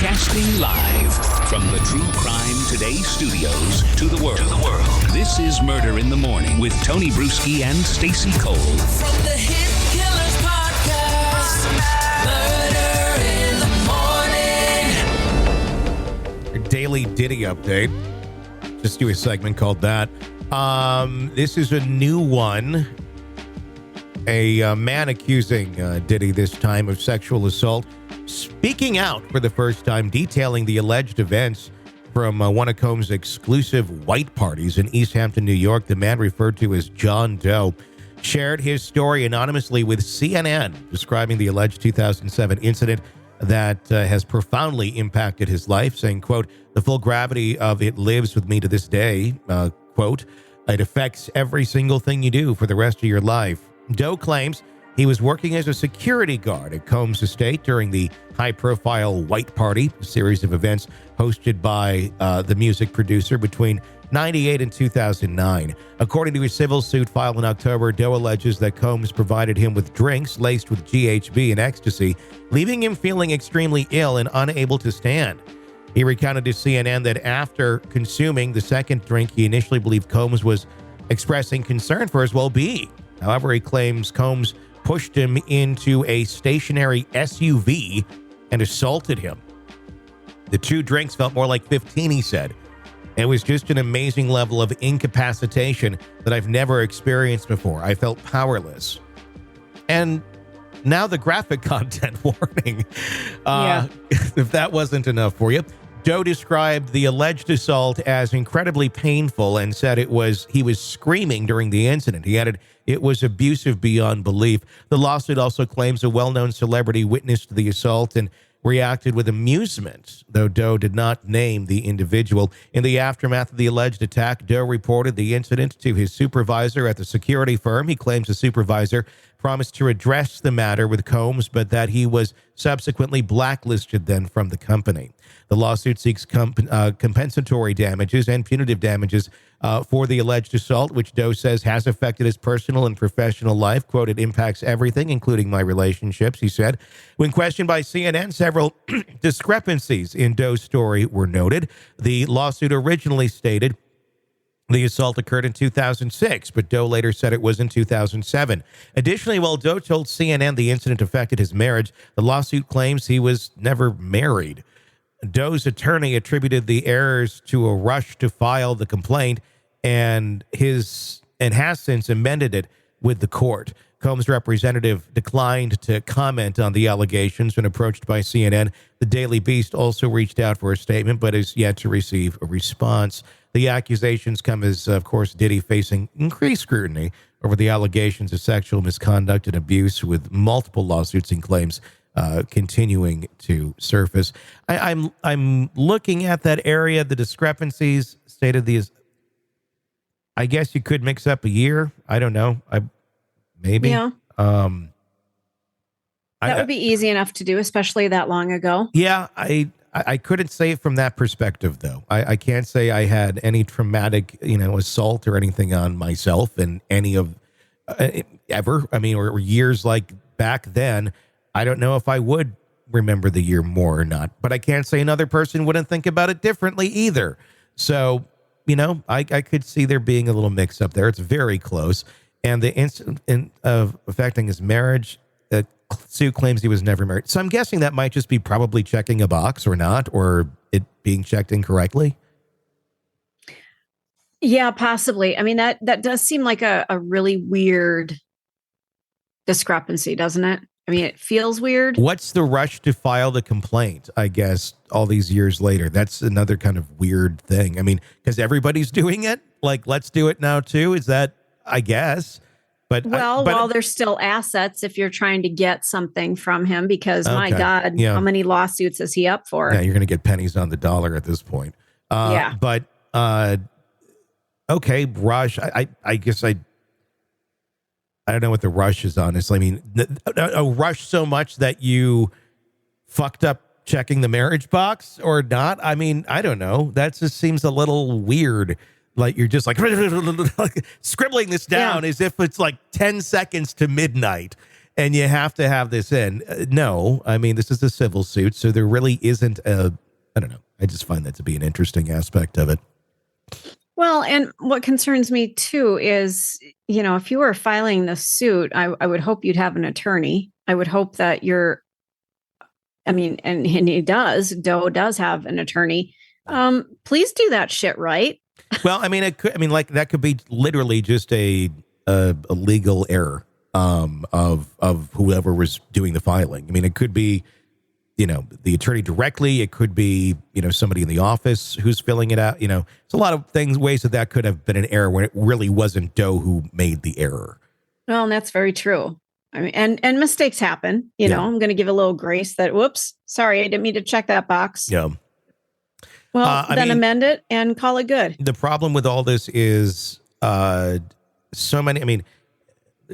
Broadcasting live from the True Crime Today studios to the world. This is Murder in the Morning with Tony Bruschi and Stacey Cole. From the Hit Killers Podcast, Murder in the Morning. Daily Diddy update. Just do a segment called that. This is a new one. A man accusing Diddy this time of sexual assault, speaking out for the first time, detailing the alleged events from one of Combs' exclusive white parties in East Hampton, New York. The man, referred to as John Doe, shared his story anonymously with CNN, describing the alleged 2007 incident that has profoundly impacted his life, saying, quote, "The full gravity of it lives with me to this day," quote, "It affects every single thing you do for the rest of your life." Doe claims he was working as a security guard at Combs' estate during the high-profile White Party, a series of events hosted by the music producer between 1998 and 2009. According to a civil suit filed in October, Doe alleges that Combs provided him with drinks laced with GHB and ecstasy, leaving him feeling extremely ill and unable to stand. He recounted to CNN that after consuming the second drink, he initially believed Combs was expressing concern for his well-being. However, he claims Combs pushed him into a stationary SUV and assaulted him. The two drinks felt more like 15, he said. It was just an amazing level of incapacitation that I've never experienced before. I felt powerless. And now the graphic content warning. If that wasn't enough for you. Doe described the alleged assault as incredibly painful and said he was screaming during the incident. He added, "It was abusive beyond belief." The lawsuit also claims a well-known celebrity witnessed the assault and reacted with amusement, though Doe did not name the individual. In the aftermath of the alleged attack, Doe reported the incident to his supervisor at the security firm. He claims the supervisor promised to address the matter with Combs, but that he was subsequently blacklisted then from the company. The lawsuit seeks compensatory damages and punitive damages for the alleged assault, which Doe says has affected his personal and professional life. Quote, "It impacts everything, including my relationships," he said. When questioned by CNN, several discrepancies in Doe's story were noted. The lawsuit originally stated the assault occurred in 2006, but Doe later said it was in 2007. Additionally, while Doe told CNN the incident affected his marriage, the lawsuit claims he was never married. Doe's attorney attributed the errors to a rush to file the complaint and has since amended it with the court. Combs' representative declined to comment on the allegations when approached by CNN. The Daily Beast also reached out for a statement, but is yet to receive a response. The accusations come as, of course, Diddy facing increased scrutiny over the allegations of sexual misconduct and abuse, with multiple lawsuits and claims continuing to surface. I'm looking at that area. The discrepancies stated these. I guess you could mix up a year. I don't know. Maybe. Yeah. That would be easy enough to do, especially that long ago. Yeah, I couldn't say it from that perspective, though. I can't say I had any traumatic, assault or anything on myself in any of ever. I mean, or years like back then. I don't know if I would remember the year more or not, but I can't say another person wouldn't think about it differently either. So, I could see there being a little mix up there. It's very close. And the incident of affecting his marriage, Sue claims he was never married. So I'm guessing that might just be probably checking a box or not, or it being checked incorrectly. Yeah, possibly. I mean, that does seem like a really weird discrepancy, doesn't it? I mean, it feels weird. What's the rush to file the complaint, I guess, all these years later? That's another kind of weird thing. I mean, because everybody's doing it. Like, let's do it now, too. Is that, I guess. But while there's still assets if you're trying to get something from him, because my God, how many lawsuits is he up for? Yeah, you're going to get pennies on the dollar at this point. But, okay, rush. I guess I don't know what the rush is, honestly. I mean, a rush so much that you fucked up checking the marriage box or not? I mean, I don't know. That just seems a little weird. Like you're just like scribbling this down as if it's like 10 seconds to midnight. and you have to have this in. No, I mean, this is a civil suit, so there really isn't I don't know. I just find that to be an interesting aspect of it. Well, and what concerns me too is, if you were filing the suit, I would hope you'd have an attorney. I would hope that and he does, Doe does have an attorney. Please do that shit right. Well, I mean, that could be literally just a legal error of whoever was doing the filing. I mean, it could be, the attorney directly. It could be, somebody in the office who's filling it out. It's a lot of ways that could have been an error when it really wasn't Doe who made the error. Well, and that's very true. I mean, and mistakes happen. I'm going to give a little grace that, whoops, sorry, I didn't mean to check that box. Yeah. Well, then amend it and call it good. The problem with all this is so many. I mean,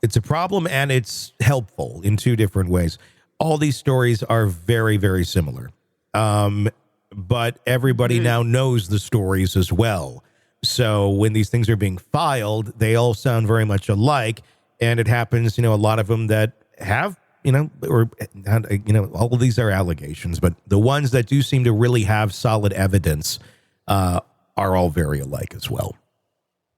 it's a problem and it's helpful in two different ways. All these stories are very, very similar. But everybody now knows the stories as well. So when these things are being filed, they all sound very much alike. And it happens, a lot of them that have, all of these are allegations, but the ones that do seem to really have solid evidence are all very alike as well.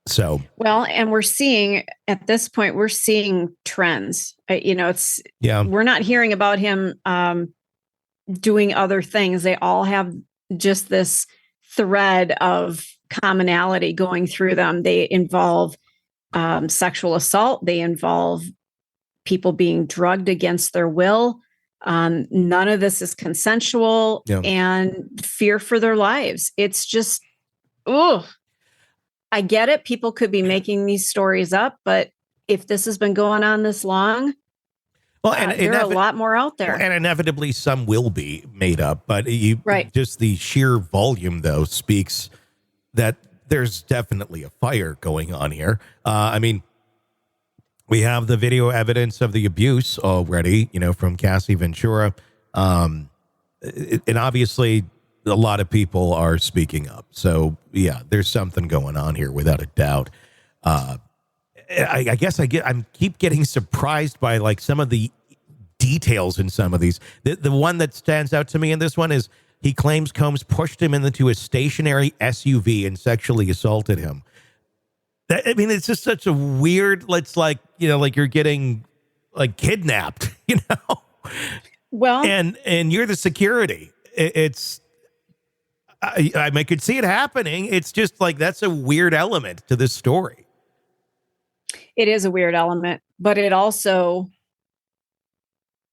So, well, and at this point, we're seeing trends. We're not hearing about him doing other things. They all have just this thread of commonality going through them. They involve sexual assault. They involve people being drugged against their will. None of this is consensual and fear for their lives. It's just, I get it. People could be making these stories up, but if this has been going on this long, there are a lot more out there. And inevitably some will be made up, but just the sheer volume though speaks that there's definitely a fire going on here. I mean, we have the video evidence of the abuse already, from Cassie Ventura. And obviously a lot of people are speaking up. So yeah, there's something going on here without a doubt. I guess I keep getting surprised by like some of the details in some of these. The one that stands out to me in this one is he claims Combs pushed him into a stationary SUV and sexually assaulted him. It's just such a weird, like you're getting like kidnapped, Well, and you're the security. I could see it happening. It's just like, that's a weird element to this story. It is a weird element, but it also,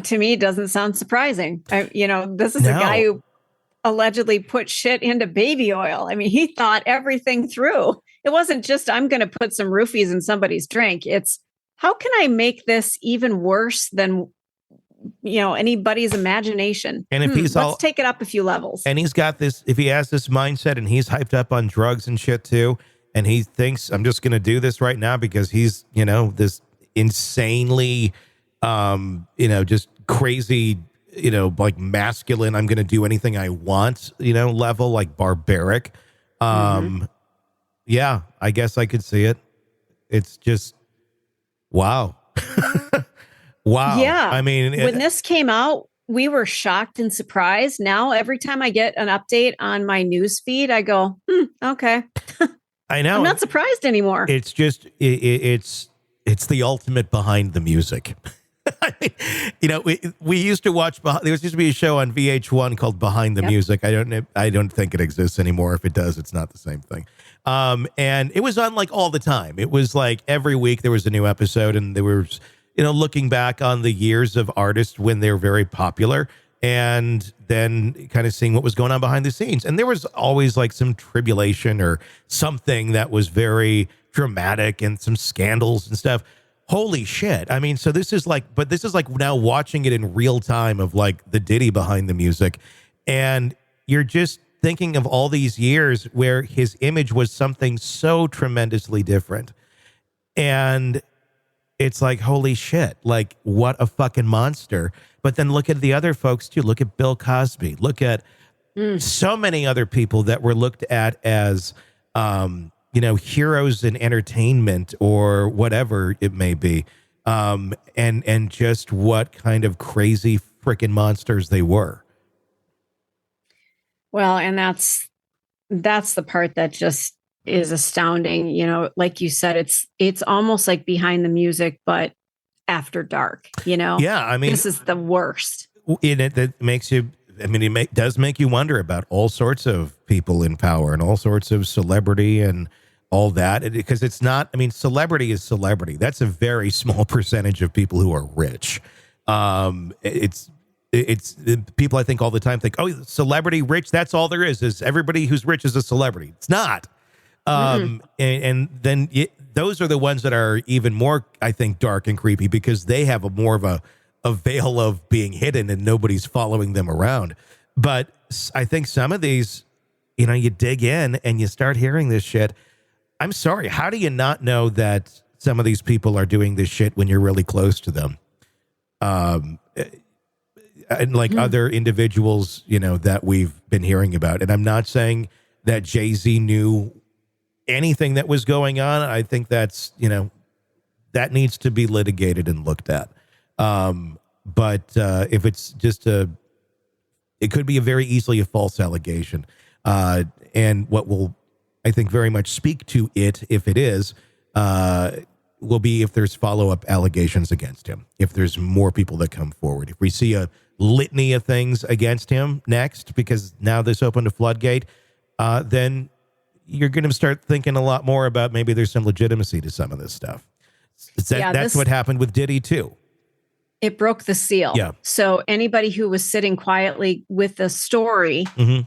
to me, doesn't sound surprising. This is a guy who allegedly put shit into baby oil. I mean, he thought everything through. It wasn't just, I'm going to put some roofies in somebody's drink. It's, how can I make this even worse than, anybody's imagination? And if let's take it up a few levels. And he's got this, if he has this mindset and he's hyped up on drugs and shit too, and he thinks I'm just going to do this right now because he's, this insanely, just crazy, like masculine, I'm going to do anything I want, level, like barbaric. Yeah, I guess I could see it. It's just, wow. Wow. Yeah. I mean, when this came out, we were shocked and surprised. Now, every time I get an update on my news feed, I go, okay. I know. I'm not surprised anymore. It's just, it's the ultimate behind the music. I mean, we used to watch, there used to be a show on VH1 called Behind the Music. I don't think it exists anymore. If it does, it's not the same thing. And it was on like all the time. It was like every week there was a new episode, and there was, looking back on the years of artists when they're very popular, and then kind of seeing what was going on behind the scenes. And there was always like some tribulation or something that was very dramatic and some scandals and stuff. Holy shit. I mean, so this is like now watching it in real time of like the Diddy behind the music. And you're just thinking of all these years where his image was something so tremendously different. And it's like, holy shit, like what a fucking monster. But then look at the other folks too. Look at Bill Cosby. Look at so many other people that were looked at as, heroes in entertainment or whatever it may be. and just what kind of crazy freaking monsters they were. Well, and that's the part that just is astounding. You know, like you said, it's almost like behind the music, but after dark, you know? Yeah, I mean, this is the worst. That makes you, I mean, does make you wonder about all sorts of people in power and all sorts of celebrity and all that. Because it's not, I mean, celebrity is celebrity. That's a very small percentage of people who are rich. It's people I think all the time think, oh, celebrity rich, that's all there is everybody who's rich is a celebrity. It's not. And then those are the ones that are even more, I think, dark and creepy because they have more of a veil of being hidden and nobody's following them around. But I think some of these, you know, you dig in and you start hearing this shit. I'm sorry. How do you not know that some of these people are doing this shit when you're really close to them? And like other individuals, you know, that we've been hearing about. And I'm not saying that Jay-Z knew anything that was going on. I think that's, you know, that needs to be litigated and looked at. But if it's just it could be a very easily a false allegation. And what will, I think, very much speak to it, if it is, will be if there's follow-up allegations against him, if there's more people that come forward. If we see a litany of things against him next, because now this opened a floodgate, then you're going to start thinking a lot more about maybe there's some legitimacy to some of this stuff. That's what happened with Diddy, too. It broke the seal. Yeah. So anybody who was sitting quietly with a story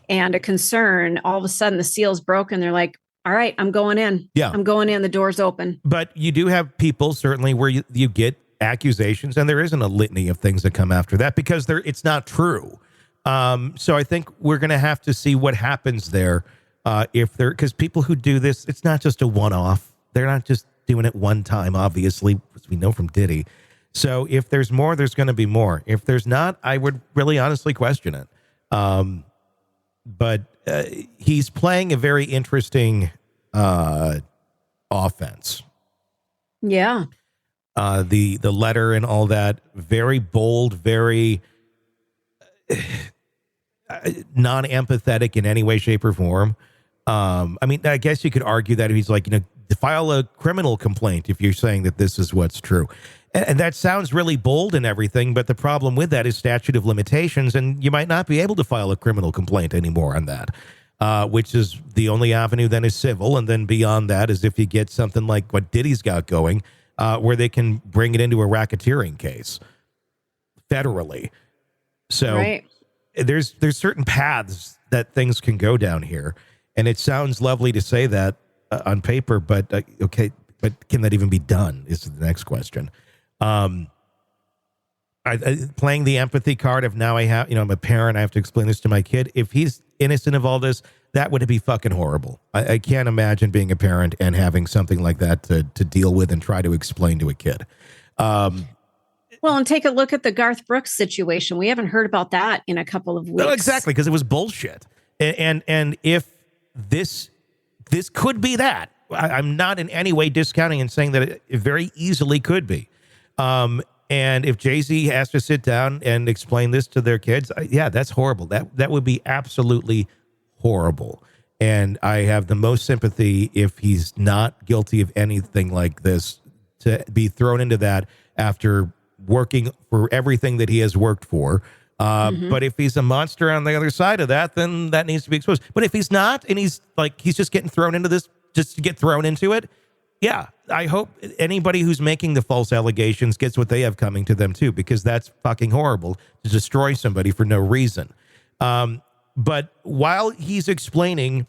and a concern, all of a sudden the seal's broken. They're like, all right, I'm going in. Yeah. I'm going in. The door's open. But you do have people, certainly, where you get accusations, and there isn't a litany of things that come after that because it's not true. So I think we're going to have to see what happens there. Because people who do this, it's not just a one-off. They're not just doing it one time, obviously, as we know from Diddy. So if there's more, there's going to be more. If there's not, I would really honestly question it. But he's playing a very interesting offense. Yeah. The letter and all that, very bold, very non-empathetic in any way, shape, or form. I mean, I guess you could argue that he's like, you know, file a criminal complaint if you're saying that this is what's true. And that sounds really bold and everything, but the problem with that is statute of limitations, and you might not be able to file a criminal complaint anymore on that, which is the only avenue then is civil, and then beyond that is if you get something like what Diddy's got going, where they can bring it into a racketeering case federally. So right. There's certain paths that things can go down here, and it sounds lovely to say that on paper, but okay, but can that even be done is the next question. Playing the empathy card of now I have, you know, I'm a parent, I have to explain this to my kid. If he's innocent of all this, that would be fucking horrible. I can't imagine being a parent and having something like that to deal with and try to explain to a kid. Well, and take a look at the Garth Brooks situation. We haven't heard about that in a couple of weeks. No, exactly, because it was bullshit. And if this could be that, I'm not in any way discounting and saying that it very easily could be. And if Jay-Z has to sit down and explain this to their kids, yeah, that's horrible. That would be absolutely horrible. And I have the most sympathy if he's not guilty of anything like this to be thrown into that after working for everything that he has worked for. But if he's a monster on the other side of that, then that needs to be exposed. But if he's not, and he's just getting thrown into this just to get thrown into it, yeah, I hope anybody who's making the false allegations gets what they have coming to them too, because that's fucking horrible to destroy somebody for no reason. But while he's explaining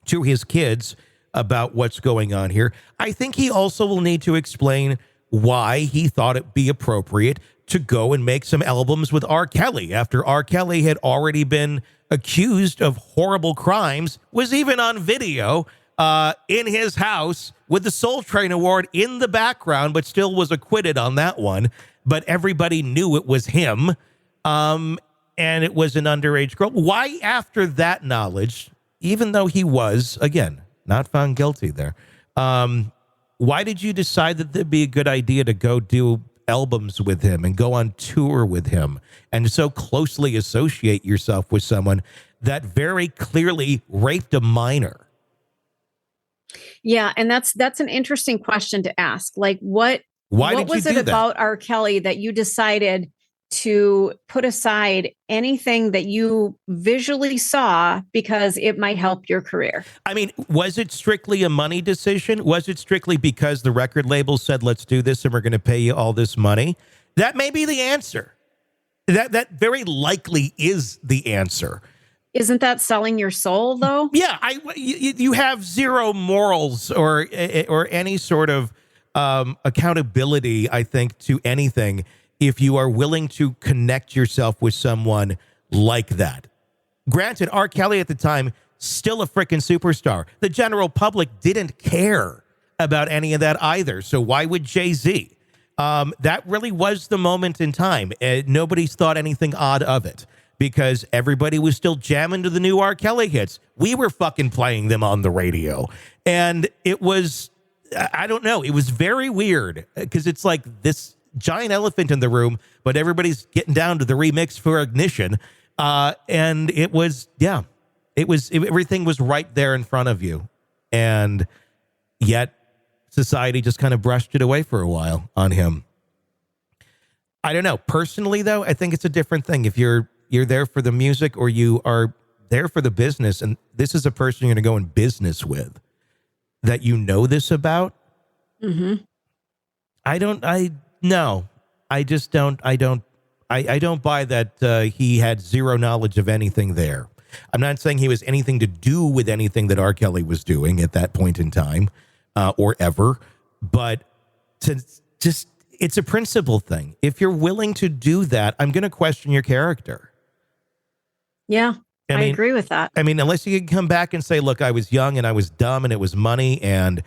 to his kids about what's going on here, I think he also will need to explain why he thought it'd be appropriate to go and make some albums with R. Kelly after R. Kelly had already been accused of horrible crimes, was even on video in his house with the Soul Train Award in the background, but still was acquitted on that one. But everybody knew it was him, and it was an underage girl. Why, after that knowledge, even though he was, again, not found guilty there, Why did you decide that it'd be a good idea to go do albums with him and go on tour with him and so closely associate yourself with someone that very clearly raped a minor? Yeah, and that's an interesting question to ask. Like, what was it about R. Kelly that you decided to put aside anything that you visually saw because it might help your career? I mean, was it strictly a money decision? Was it strictly because the record label said, let's do this and we're going to pay you all this money? That may be the answer. That very likely is the answer. Isn't that selling your soul, though? Yeah, you have zero morals or any sort of accountability, I think, to anything if you are willing to connect yourself with someone like that. Granted, R. Kelly at the time, still a freaking superstar. The general public didn't care about any of that either. So why would Jay-Z? That really was the moment in time. Nobody's thought anything odd of it because everybody was still jamming to the new R. Kelly hits. We were fucking playing them on the radio. And it was, I don't know, it was very weird because it's like this giant elephant in the room, but everybody's getting down to the remix for Ignition. And it was, everything was right there in front of you. And yet society just kind of brushed it away for a while on him. I don't know. Personally, though, I think it's a different thing. If you're there for the music or you are there for the business, and this is a person you're going to go in business with that you know this about. Mm-hmm. I don't buy that he had zero knowledge of anything there. I'm not saying he was anything to do with anything that R. Kelly was doing at that point in time or ever, but it's a principle thing. If you're willing to do that, I'm going to question your character. Yeah, I agree with that. I mean, unless you can come back and say, look, I was young and I was dumb and it was money and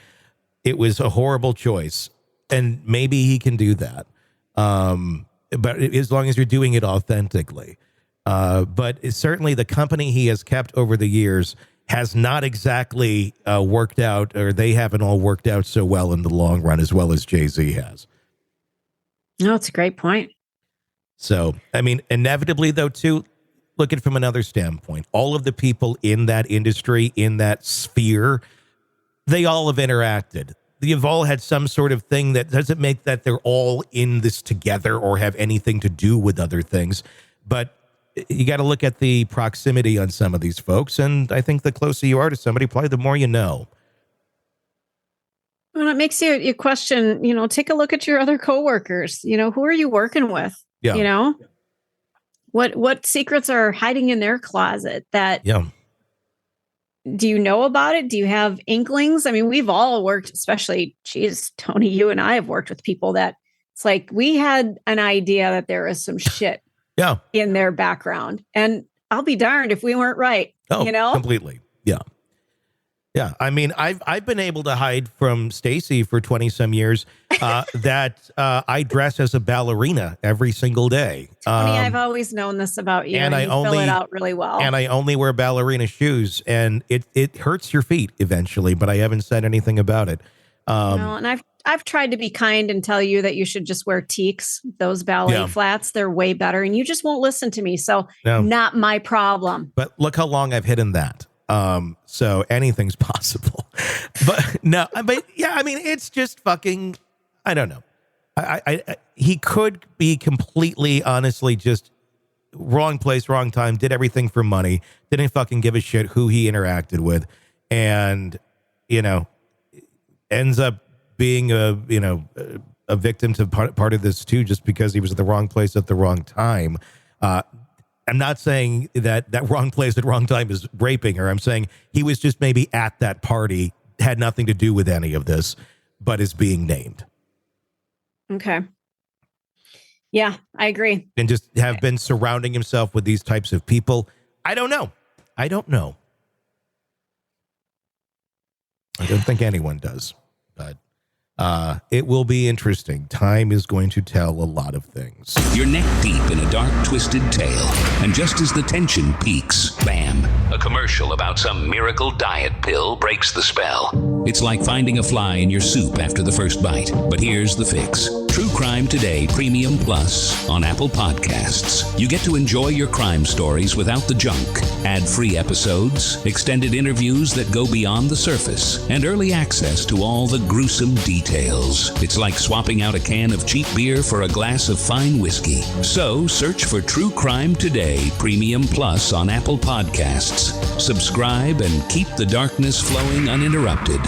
it was a horrible choice. And maybe he can do that. But as long as you're doing it authentically. But it's certainly the company he has kept over the years has not exactly worked out, or they haven't all worked out so well in the long run, as well as Jay-Z has. No, it's a great point. So, I mean, inevitably, though, too, look at it from another standpoint. All of the people in that industry, in that sphere, they all have interacted. They've all had some sort of thing that doesn't make that they're all in this together or have anything to do with other things. But you got to look at the proximity on some of these folks. And I think the closer you are to somebody, probably the more you know. Well, it makes you question, take a look at your other coworkers. Who are you working with? Yeah. What secrets are hiding in their closet that, do you know about it? Do you have inklings? I mean, we've all worked, especially, Tony, you and I have worked with people that it's like we had an idea that there is some shit in their background. And I'll be darned if we weren't right. Oh, completely. Yeah. Yeah. I mean, I've been able to hide from Stacy for 20 some years that I dress as a ballerina every single day. Tony, I've always known this about you. And you fill it out really well. And I only wear ballerina shoes, and it hurts your feet eventually, but I haven't said anything about it. And I've tried to be kind and tell you that you should just wear teaks, those ballet flats. They're way better, and you just won't listen to me. So not my problem. But look how long I've hidden that. So anything's possible, but yeah, I mean, it's just fucking, I don't know. He could be completely, honestly, just wrong place, wrong time, did everything for money, didn't fucking give a shit who he interacted with. And, ends up being a victim to part of this too, just because he was at the wrong place at the wrong time. I'm not saying that wrong place at wrong time is raping her. I'm saying he was just maybe at that party, had nothing to do with any of this, but is being named. Okay. Yeah, I agree. And just have been surrounding himself with these types of people. I don't know. I don't think anyone does, but it will be interesting. Time is going to tell a lot of things. You're neck deep in a dark, twisted tale. And just as the tension peaks, bam, a commercial about some miracle diet pill breaks the spell. It's like finding a fly in your soup after the first bite. But here's the fix. True Crime Today Premium Plus on Apple Podcasts. You get to enjoy your crime stories without the junk. Ad-free episodes, extended interviews that go beyond the surface, and early access to all the gruesome details. It's like swapping out a can of cheap beer for a glass of fine whiskey. So search for True Crime Today Premium Plus on Apple Podcasts. Subscribe and keep the darkness flowing uninterrupted.